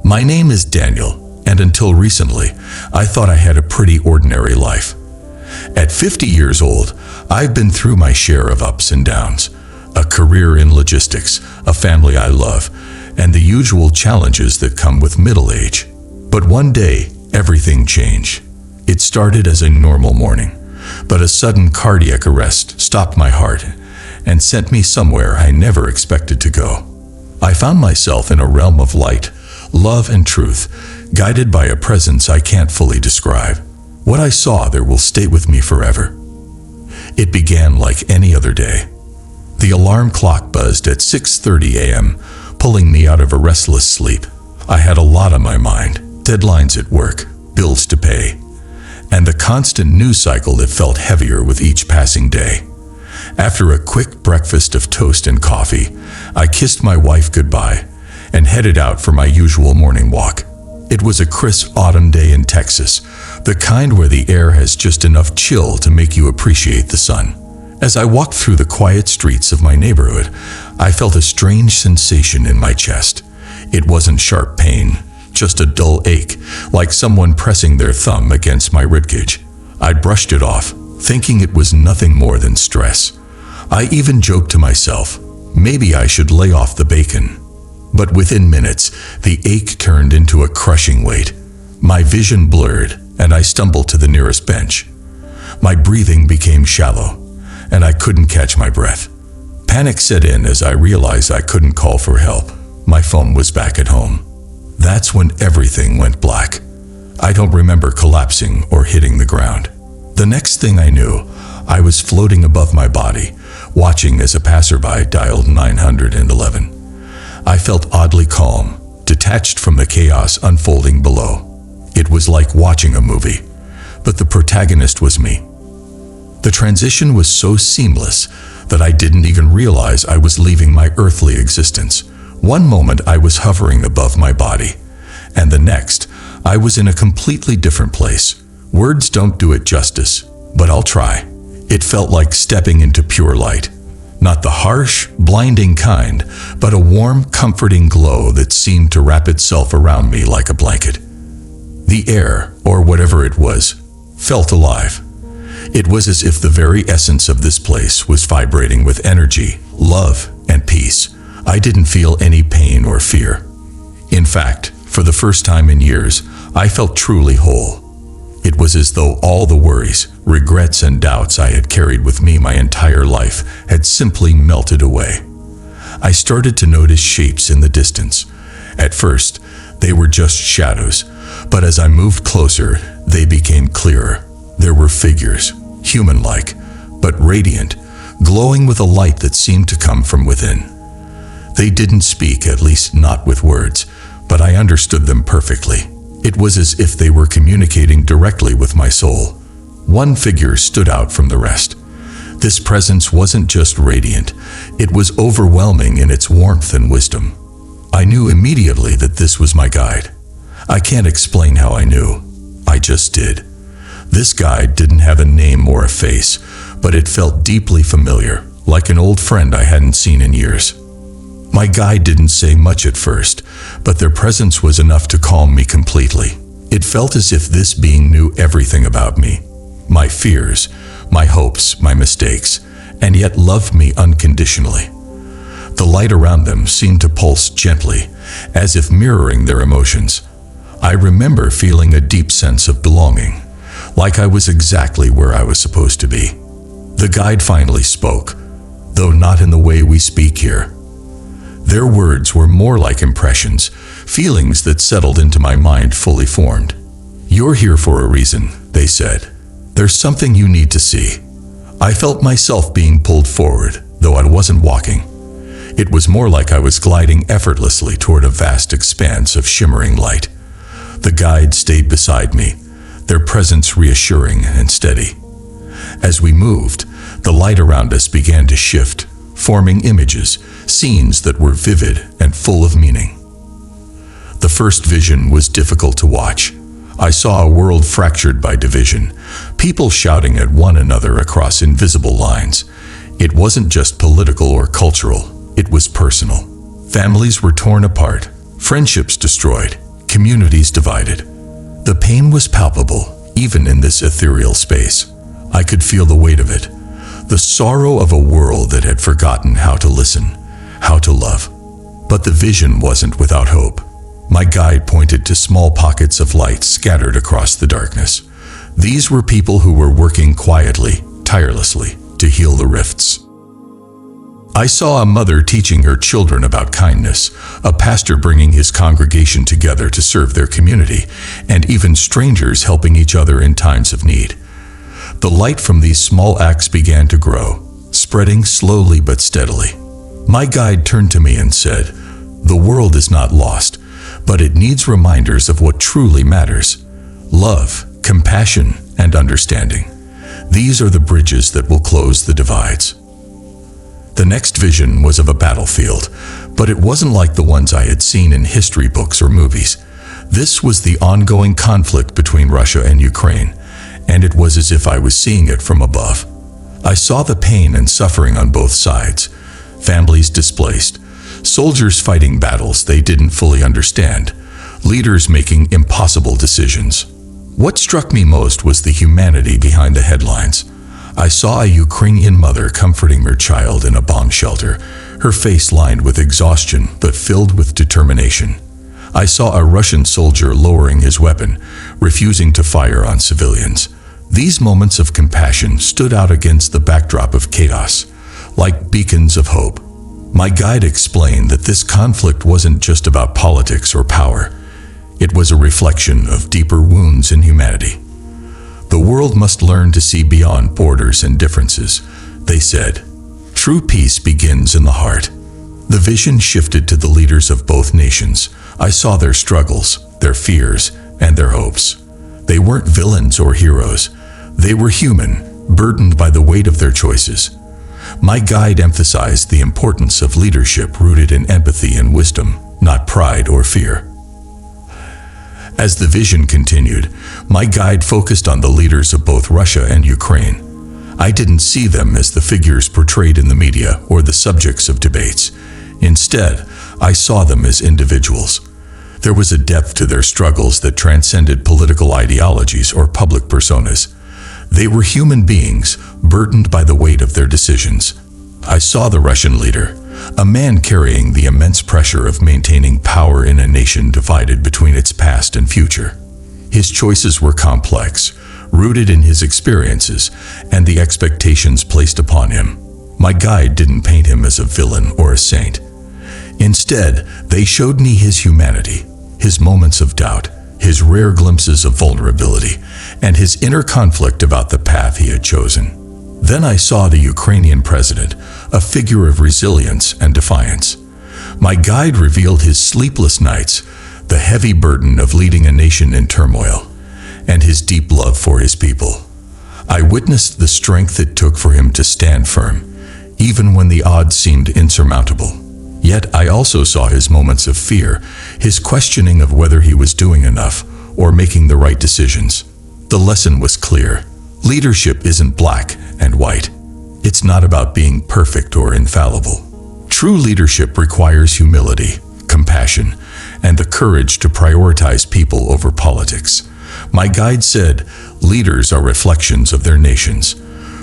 My name is Daniel, and until recently, I thought I had a pretty ordinary life. At 50 years old, I've been through my share of ups and downs, a career in logistics, a family I love, and the usual challenges that come with middle age. But one day, everything changed. It started as a normal morning, but a sudden cardiac arrest stopped my heart and sent me somewhere I never expected to go. I found myself in a realm of light, love, and truth, guided by a presence I can't fully describe. What I saw there will stay with me forever. It began like any other day. The alarm clock buzzed at 6:30 a.m., pulling me out of a restless sleep. I had a lot on my mind, deadlines at work, bills to pay, and the constant news cycle that felt heavier with each passing day. After a quick breakfast of toast and coffee, I kissed my wife goodbye and headed out for my usual morning walk. It was a crisp autumn day in Texas, the kind where the air has just enough chill to make you appreciate the sun. As I walked through the quiet streets of my neighborhood, I felt a strange sensation in my chest. It wasn't sharp pain, just a dull ache, like someone pressing their thumb against my ribcage. I brushed it off, thinking it was nothing more than stress. I even joked to myself, maybe I should lay off the bacon. But within minutes, the ache turned into a crushing weight. My vision blurred, and I stumbled to the nearest bench. My breathing became shallow, and I couldn't catch my breath. Panic set in as I realized I couldn't call for help. My phone was back at home. That's when everything went black. I don't remember collapsing or hitting the ground. The next thing I knew, I was floating above my body, watching as a passerby dialed 911. I felt oddly calm, detached from the chaos unfolding below. It was like watching a movie, but the protagonist was me. The transition was so seamless that I didn't even realize I was leaving my earthly existence. One moment I was hovering above my body, and the next, I was in a completely different place. Words don't do it justice, but I'll try. It felt like stepping into pure light. Not the harsh, blinding kind, but a warm, comforting glow that seemed to wrap itself around me like a blanket. The air, or whatever it was, felt alive. It was as if the very essence of this place was vibrating with energy, love, and peace. I didn't feel any pain or fear. In fact, for the first time in years, I felt truly whole. It was as though all the worries, regrets, and doubts I had carried with me my entire life had simply melted away. I started to notice shapes in the distance. At first, they were just shadows, but as I moved closer, they became clearer. There were figures, human-like, but radiant, glowing with a light that seemed to come from within. They didn't speak, at least not with words, but I understood them perfectly. It was as if they were communicating directly with my soul. One figure stood out from the rest. This presence wasn't just radiant, it was overwhelming in its warmth and wisdom. I knew immediately that this was my guide. I can't explain how I knew. I just did. This guide didn't have a name or a face, but it felt deeply familiar, like an old friend I hadn't seen in years. My guide didn't say much at first, but their presence was enough to calm me completely. It felt as if this being knew everything about me, my fears, my hopes, my mistakes, and yet loved me unconditionally. The light around them seemed to pulse gently, as if mirroring their emotions. I remember feeling a deep sense of belonging, like I was exactly where I was supposed to be. The guide finally spoke, though not in the way we speak here. Their words were more like impressions, feelings that settled into my mind fully formed. "You're here for a reason," they said. "There's something you need to see." I felt myself being pulled forward, though I wasn't walking. It was more like I was gliding effortlessly toward a vast expanse of shimmering light. The guide stayed beside me, their presence reassuring and steady. As we moved, the light around us began to shift, forming images, scenes that were vivid and full of meaning. The first vision was difficult to watch. I saw a world fractured by division, people shouting at one another across invisible lines. It wasn't just political or cultural, it was personal. Families were torn apart, friendships destroyed, communities divided. The pain was palpable, even in this ethereal space. I could feel the weight of it, the sorrow of a world that had forgotten how to listen, how to love. But the vision wasn't without hope. My guide pointed to small pockets of light scattered across the darkness. These were people who were working quietly, tirelessly, to heal the rifts. I saw a mother teaching her children about kindness, a pastor bringing his congregation together to serve their community, and even strangers helping each other in times of need. The light from these small acts began to grow, spreading slowly but steadily. My guide turned to me and said, "The world is not lost, but it needs reminders of what truly matters: love, compassion, and understanding. These are the bridges that will close the divides." The next vision was of a battlefield, but it wasn't like the ones I had seen in history books or movies. This was the ongoing conflict between Russia and Ukraine, and it was as if I was seeing it from above. I saw the pain and suffering on both sides, families displaced, soldiers fighting battles they didn't fully understand, leaders making impossible decisions. What struck me most was the humanity behind the headlines. I saw a Ukrainian mother comforting her child in a bomb shelter, her face lined with exhaustion but filled with determination. I saw a Russian soldier lowering his weapon, refusing to fire on civilians. These moments of compassion stood out against the backdrop of chaos, like beacons of hope. My guide explained that this conflict wasn't just about politics or power. It was a reflection of deeper wounds in humanity. The world must learn to see beyond borders and differences, they said. True peace begins in the heart. The vision shifted to the leaders of both nations. I saw their struggles, their fears, and their hopes. They weren't villains or heroes. They were human, burdened by the weight of their choices. My guide emphasized the importance of leadership rooted in empathy and wisdom, not pride or fear. As the vision continued, my guide focused on the leaders of both Russia and Ukraine. I didn't see them as the figures portrayed in the media or the subjects of debates. Instead, I saw them as individuals. There was a depth to their struggles that transcended political ideologies or public personas. They were human beings, burdened by the weight of their decisions. I saw the Russian leader, a man carrying the immense pressure of maintaining power in a nation divided between its past and future. His choices were complex, rooted in his experiences and the expectations placed upon him. My guide didn't paint him as a villain or a saint. Instead, they showed me his humanity, his moments of doubt, his rare glimpses of vulnerability, and his inner conflict about the path he had chosen. Then I saw the Ukrainian president, a figure of resilience and defiance. My guide revealed his sleepless nights, the heavy burden of leading a nation in turmoil, and his deep love for his people. I witnessed the strength it took for him to stand firm, even when the odds seemed insurmountable. Yet I also saw his moments of fear, his questioning of whether he was doing enough or making the right decisions. The lesson was clear. Leadership isn't black and white. It's not about being perfect or infallible. True leadership requires humility, compassion, and the courage to prioritize people over politics. My guide said, leaders are reflections of their nations.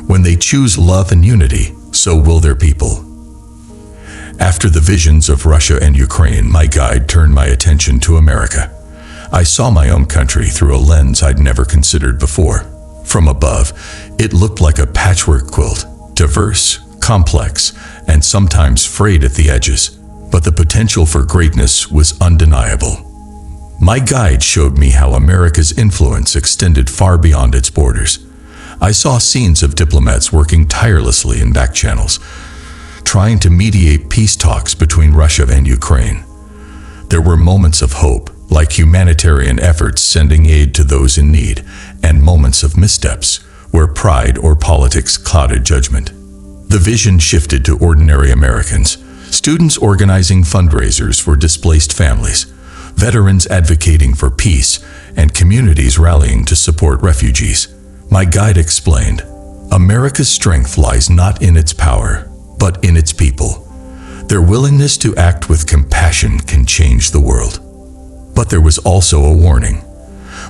When they choose love and unity, so will their people. After the visions of Russia and Ukraine, my guide turned my attention to America. I saw my own country through a lens I'd never considered before. From above, it looked like a patchwork quilt, diverse, complex, and sometimes frayed at the edges. But the potential for greatness was undeniable. My guide showed me how America's influence extended far beyond its borders. I saw scenes of diplomats working tirelessly in back channels, trying to mediate peace talks between Russia and Ukraine. There were moments of hope, like humanitarian efforts sending aid to those in need, and moments of missteps, where pride or politics clouded judgment. The vision shifted to ordinary Americans, students organizing fundraisers for displaced families, veterans advocating for peace, and communities rallying to support refugees. My guide explained, America's strength lies not in its power, but in its people. Their willingness to act with compassion can change the world. But there was also a warning.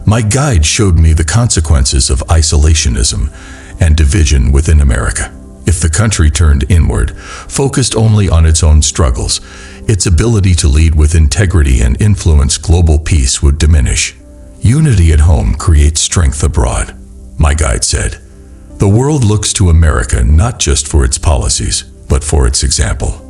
My guide showed me the consequences of isolationism and division within America. If the country turned inward, focused only on its own struggles, its ability to lead with integrity and influence global peace would diminish. Unity at home creates strength abroad, my guide said. The world looks to America not just for its policies, but for its example.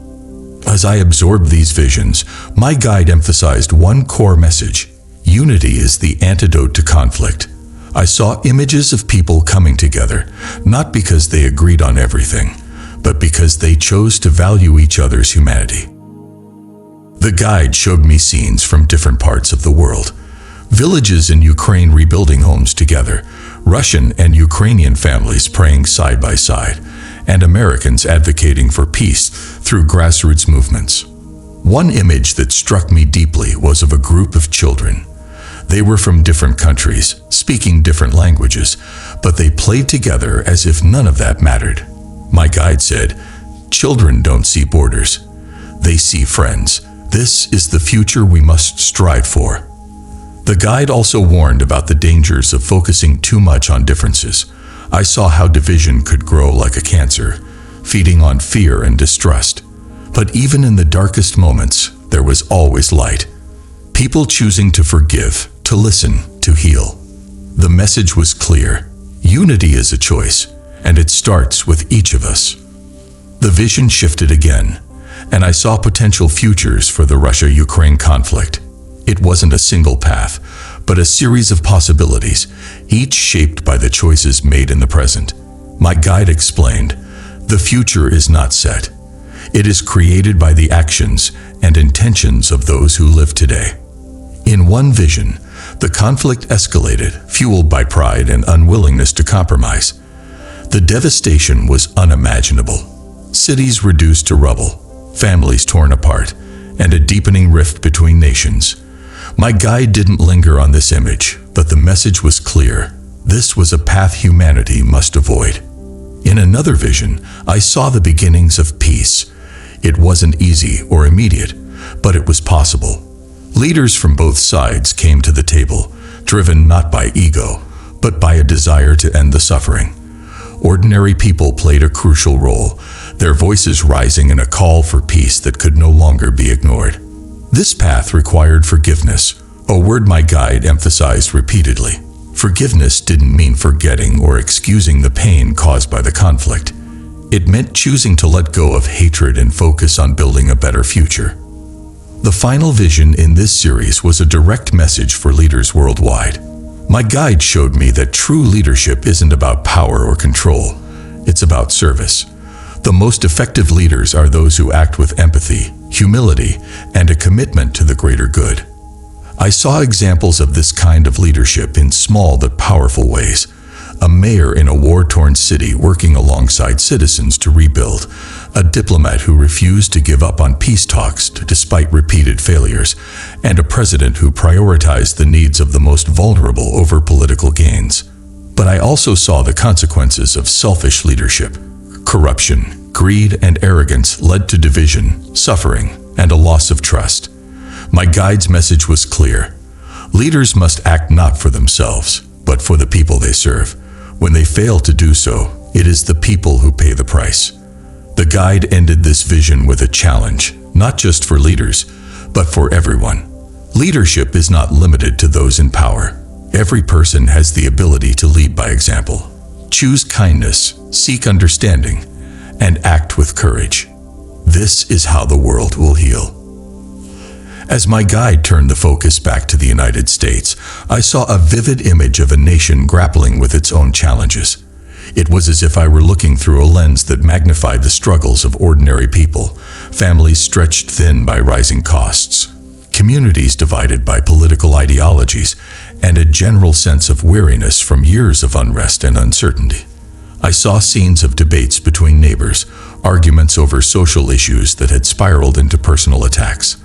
As I absorbed these visions, my guide emphasized one core message: unity is the antidote to conflict. I saw images of people coming together, not because they agreed on everything, but because they chose to value each other's humanity. The guide showed me scenes from different parts of the world. Villages in Ukraine rebuilding homes together, Russian and Ukrainian families praying side by side, and Americans advocating for peace through grassroots movements. One image that struck me deeply was of a group of children. They were from different countries, speaking different languages, but they played together as if none of that mattered. My guide said, "Children don't see borders. They see friends. This is the future we must strive for." The guide also warned about the dangers of focusing too much on differences. I saw how division could grow like a cancer, feeding on fear and distrust. But even in the darkest moments, there was always light. People choosing to forgive, to listen, to heal. The message was clear. Unity is a choice, and it starts with each of us. The vision shifted again, and I saw potential futures for the Russia-Ukraine conflict. It wasn't a single path, but a series of possibilities, each shaped by the choices made in the present. My guide explained, "The future is not set. It is created by the actions and intentions of those who live today." In one vision, the conflict escalated, fueled by pride and unwillingness to compromise. The devastation was unimaginable. Cities reduced to rubble, families torn apart, and a deepening rift between nations. My guide didn't linger on this image, but the message was clear. This was a path humanity must avoid. In another vision, I saw the beginnings of peace. It wasn't easy or immediate, but it was possible. Leaders from both sides came to the table, driven not by ego, but by a desire to end the suffering. Ordinary people played a crucial role, their voices rising in a call for peace that could no longer be ignored. This path required forgiveness, a word my guide emphasized repeatedly. Forgiveness didn't mean forgetting or excusing the pain caused by the conflict. It meant choosing to let go of hatred and focus on building a better future. The final vision in this series was a direct message for leaders worldwide. My guide showed me that true leadership isn't about power or control. It's about service. The most effective leaders are those who act with empathy, humility, and a commitment to the greater good. I saw examples of this kind of leadership in small but powerful ways. A mayor in a war-torn city working alongside citizens to rebuild, a diplomat who refused to give up on peace talks despite repeated failures, and a president who prioritized the needs of the most vulnerable over political gains. But I also saw the consequences of selfish leadership. Corruption, greed, and arrogance led to division, suffering, and a loss of trust. My guide's message was clear. Leaders must act not for themselves, but for the people they serve. When they fail to do so, it is the people who pay the price. The guide ended this vision with a challenge, not just for leaders, but for everyone. Leadership is not limited to those in power. Every person has the ability to lead by example. Choose kindness, seek understanding, and act with courage. This is how the world will heal. As my guide turned the focus back to the United States, I saw a vivid image of a nation grappling with its own challenges. It was as if I were looking through a lens that magnified the struggles of ordinary people, families stretched thin by rising costs, communities divided by political ideologies, and a general sense of weariness from years of unrest and uncertainty. I saw scenes of debates between neighbors, arguments over social issues that had spiraled into personal attacks.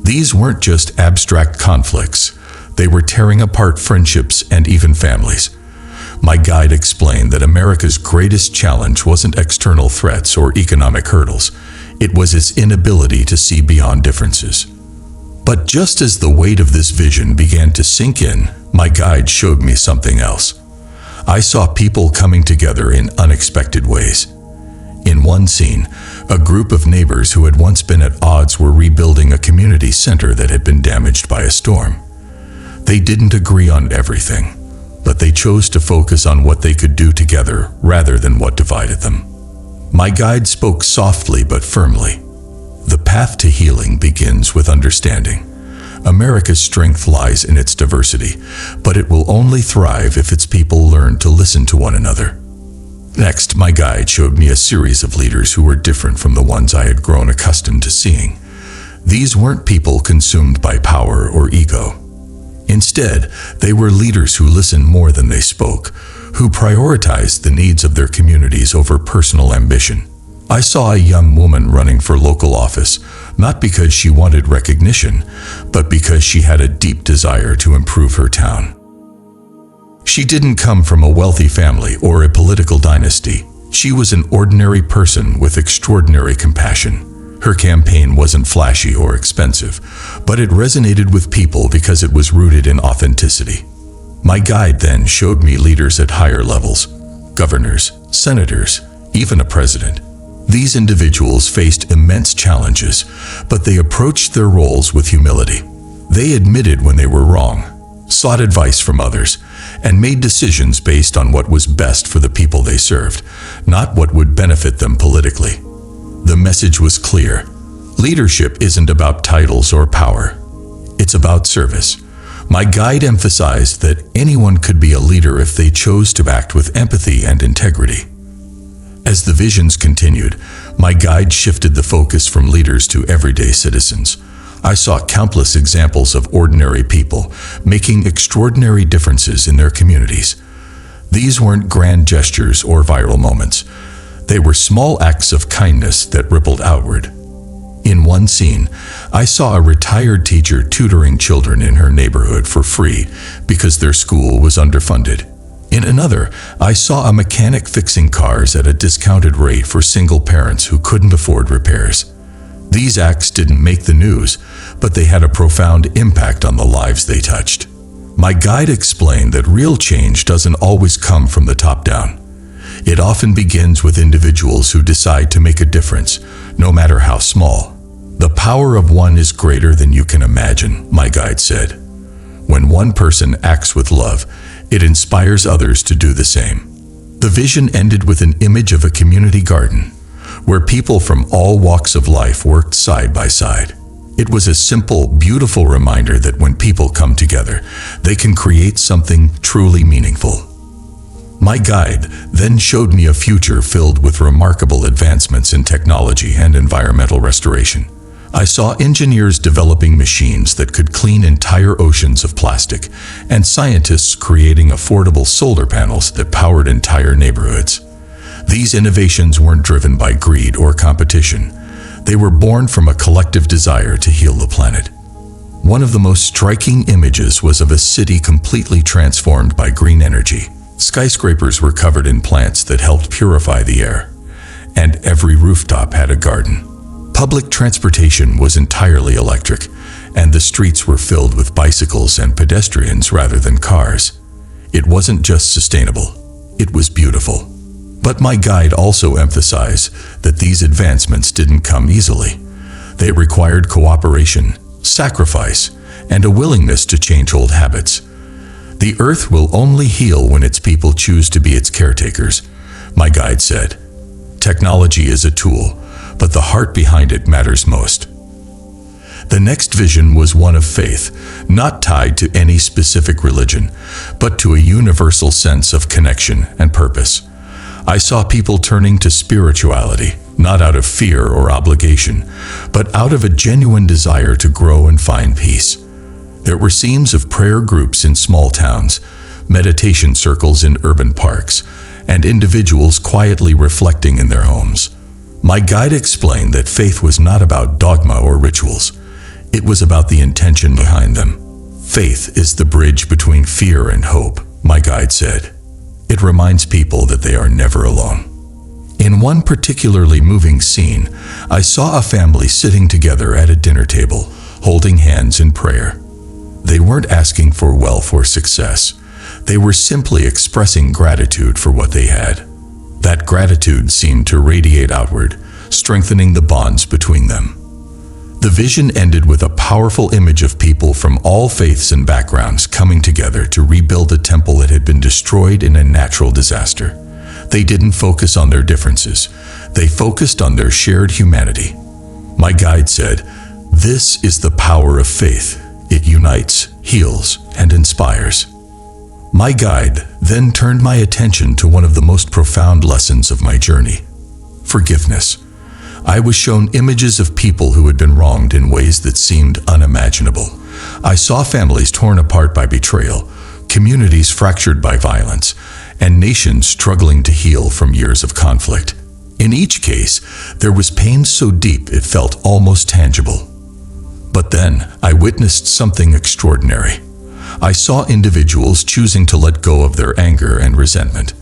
These weren't just abstract conflicts. They were tearing apart friendships and even families. My guide explained that America's greatest challenge wasn't external threats or economic hurdles. It was its inability to see beyond differences. But just as the weight of this vision began to sink in, my guide showed me something else. I saw people coming together in unexpected ways. In one scene, a group of neighbors who had once been at odds were rebuilding a community center that had been damaged by a storm. They didn't agree on everything, but they chose to focus on what they could do together rather than what divided them. My guide spoke softly but firmly. The path to healing begins with understanding. America's strength lies in its diversity, but it will only thrive if its people learn to listen to one another. Next, my guide showed me a series of leaders who were different from the ones I had grown accustomed to seeing. These weren't people consumed by power or ego. Instead, they were leaders who listened more than they spoke, who prioritized the needs of their communities over personal ambition. I saw a young woman running for local office, not because she wanted recognition, but because she had a deep desire to improve her town. She didn't come from a wealthy family or a political dynasty. She was an ordinary person with extraordinary compassion. Her campaign wasn't flashy or expensive, but it resonated with people because it was rooted in authenticity. My guide then showed me leaders at higher levels: governors, senators, even a president. These individuals faced immense challenges, but they approached their roles with humility. They admitted when they were wrong, sought advice from others, and made decisions based on what was best for the people they served, not what would benefit them politically. The message was clear. Leadership isn't about titles or power. It's about service. My guide emphasized that anyone could be a leader if they chose to act with empathy and integrity. As the visions continued, my guide shifted the focus from leaders to everyday citizens. I saw countless examples of ordinary people making extraordinary differences in their communities. These weren't grand gestures or viral moments. They were small acts of kindness that rippled outward. In one scene, I saw a retired teacher tutoring children in her neighborhood for free because their school was underfunded. In another, I saw a mechanic fixing cars at a discounted rate for single parents who couldn't afford repairs. These acts didn't make the news, but they had a profound impact on the lives they touched. My guide explained that real change doesn't always come from the top down. It often begins with individuals who decide to make a difference, no matter how small. The power of one is greater than you can imagine, my guide said. When one person acts with love, it inspires others to do the same. The vision ended with an image of a community garden, where people from all walks of life worked side by side. It was a simple, beautiful reminder that when people come together, they can create something truly meaningful. My guide then showed me a future filled with remarkable advancements in technology and environmental restoration. I saw engineers developing machines that could clean entire oceans of plastic, and scientists creating affordable solar panels that powered entire neighborhoods. These innovations weren't driven by greed or competition. They were born from a collective desire to heal the planet. One of the most striking images was of a city completely transformed by green energy. Skyscrapers were covered in plants that helped purify the air, and every rooftop had a garden. Public transportation was entirely electric, and the streets were filled with bicycles and pedestrians rather than cars. It wasn't just sustainable, it was beautiful. But my guide also emphasized that these advancements didn't come easily. They required cooperation, sacrifice, and a willingness to change old habits. The earth will only heal when its people choose to be its caretakers, my guide said. Technology is a tool, but the heart behind it matters most. The next vision was one of faith, not tied to any specific religion, but to a universal sense of connection and purpose. I saw people turning to spirituality, not out of fear or obligation, but out of a genuine desire to grow and find peace. There were scenes of prayer groups in small towns, meditation circles in urban parks, and individuals quietly reflecting in their homes. My guide explained that faith was not about dogma or rituals. It was about the intention behind them. Faith is the bridge between fear and hope, my guide said. It reminds people that they are never alone. In one particularly moving scene, I saw a family sitting together at a dinner table, holding hands in prayer. They weren't asking for wealth or success. They were simply expressing gratitude for what they had. That gratitude seemed to radiate outward, strengthening the bonds between them. The vision ended with a powerful image of people from all faiths and backgrounds coming together to rebuild a temple that had been destroyed in a natural disaster. They didn't focus on their differences. They focused on their shared humanity. My guide said, "This is the power of faith. It unites, heals, and inspires." My guide then turned my attention to one of the most profound lessons of my journey: forgiveness. I was shown images of people who had been wronged in ways that seemed unimaginable. I saw families torn apart by betrayal, communities fractured by violence, and nations struggling to heal from years of conflict. In each case, there was pain so deep it felt almost tangible. But then, I witnessed something extraordinary. I saw individuals choosing to let go of their anger and resentment.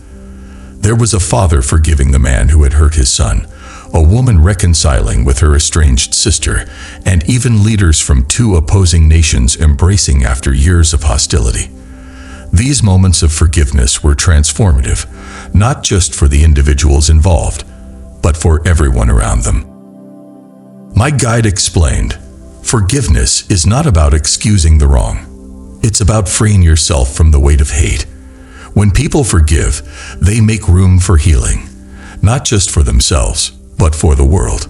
There was a father forgiving the man who had hurt his son, a woman reconciling with her estranged sister, and even leaders from two opposing nations embracing after years of hostility. These moments of forgiveness were transformative, not just for the individuals involved, but for everyone around them. My guide explained, forgiveness is not about excusing the wrong. It's about freeing yourself from the weight of hate. When people forgive, they make room for healing, not just for themselves, but for the world.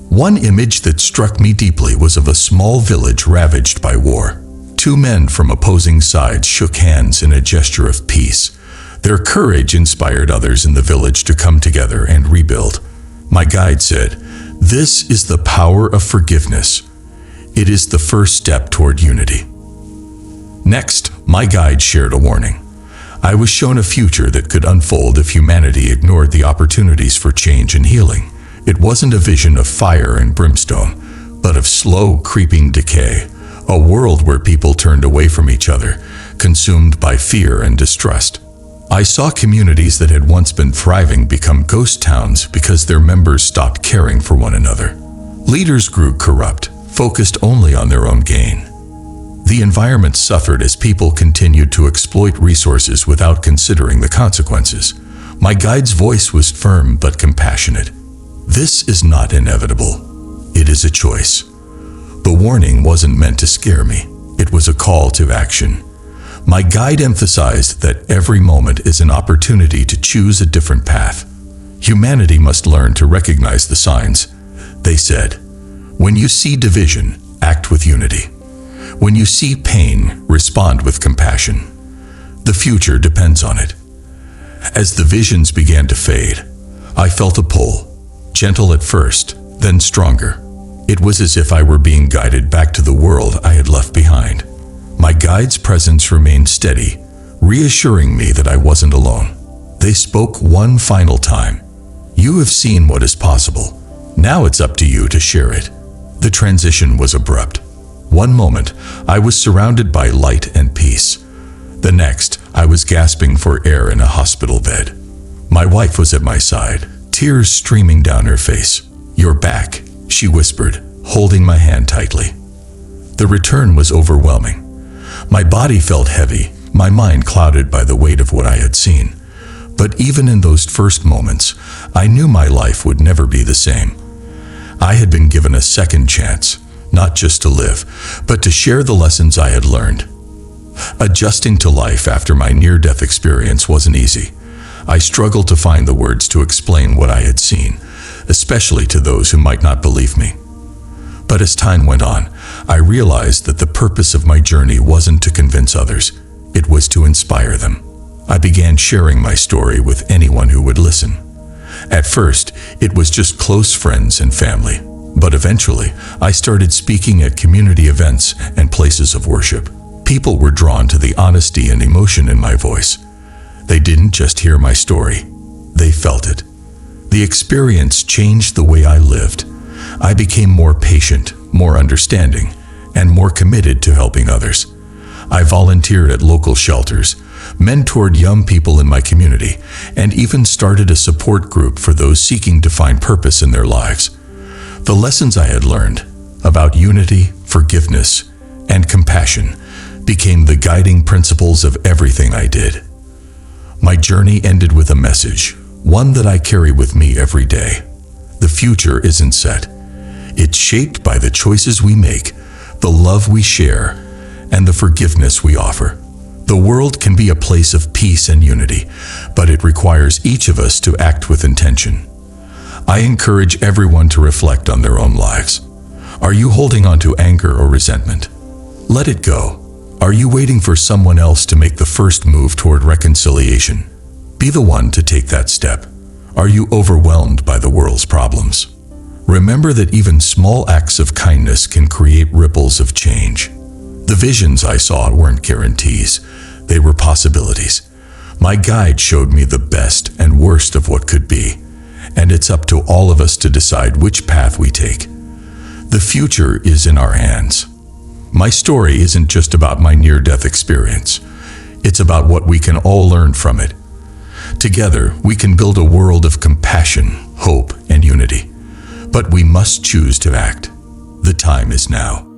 One image that struck me deeply was of a small village ravaged by war. Two men from opposing sides shook hands in a gesture of peace. Their courage inspired others in the village to come together and rebuild. My guide said, "This is the power of forgiveness. It is the first step toward unity." Next, my guide shared a warning. I was shown a future that could unfold if humanity ignored the opportunities for change and healing. It wasn't a vision of fire and brimstone, but of slow, creeping decay, a world where people turned away from each other, consumed by fear and distrust. I saw communities that had once been thriving become ghost towns because their members stopped caring for one another. Leaders grew corrupt, focused only on their own gain. The environment suffered as people continued to exploit resources without considering the consequences. My guide's voice was firm but compassionate. This is not inevitable. It is a choice. The warning wasn't meant to scare me. It was a call to action. My guide emphasized that every moment is an opportunity to choose a different path. Humanity must learn to recognize the signs. They said, "When you see division, act with unity. When you see pain, respond with compassion. The future depends on it." As the visions began to fade, I felt a pull, gentle at first, then stronger. It was as if I were being guided back to the world I had left behind. My guide's presence remained steady, reassuring me that I wasn't alone. They spoke one final time. "You have seen what is possible. Now it's up to you to share it." The transition was abrupt. One moment, I was surrounded by light and peace. The next, I was gasping for air in a hospital bed. My wife was at my side, tears streaming down her face. "You're back," she whispered, holding my hand tightly. The return was overwhelming. My body felt heavy, my mind clouded by the weight of what I had seen. But even in those first moments, I knew my life would never be the same. I had been given a second chance, not just to live, but to share the lessons I had learned. Adjusting to life after my near-death experience wasn't easy. I struggled to find the words to explain what I had seen, especially to those who might not believe me. But as time went on, I realized that the purpose of my journey wasn't to convince others, it was to inspire them. I began sharing my story with anyone who would listen. At first, it was just close friends and family, but eventually, I started speaking at community events and places of worship. People were drawn to the honesty and emotion in my voice. They didn't just hear my story, they felt it. The experience changed the way I lived. I became more patient, more understanding, and more committed to helping others. I volunteered at local shelters, mentored young people in my community, and even started a support group for those seeking to find purpose in their lives. The lessons I had learned about unity, forgiveness, and compassion became the guiding principles of everything I did. My journey ended with a message, one that I carry with me every day. The future isn't set. It's shaped by the choices we make, the love we share, and the forgiveness we offer. The world can be a place of peace and unity, but it requires each of us to act with intention. I encourage everyone to reflect on their own lives. Are you holding on to anger or resentment? Let it go. Are you waiting for someone else to make the first move toward reconciliation? Be the one to take that step. Are you overwhelmed by the world's problems? Remember that even small acts of kindness can create ripples of change. The visions I saw weren't guarantees. They were possibilities. My guide showed me the best and worst of what could be, and it's up to all of us to decide which path we take. The future is in our hands. My story isn't just about my near-death experience. It's about what we can all learn from it. Together, we can build a world of compassion, hope, and unity. But we must choose to act. The time is now.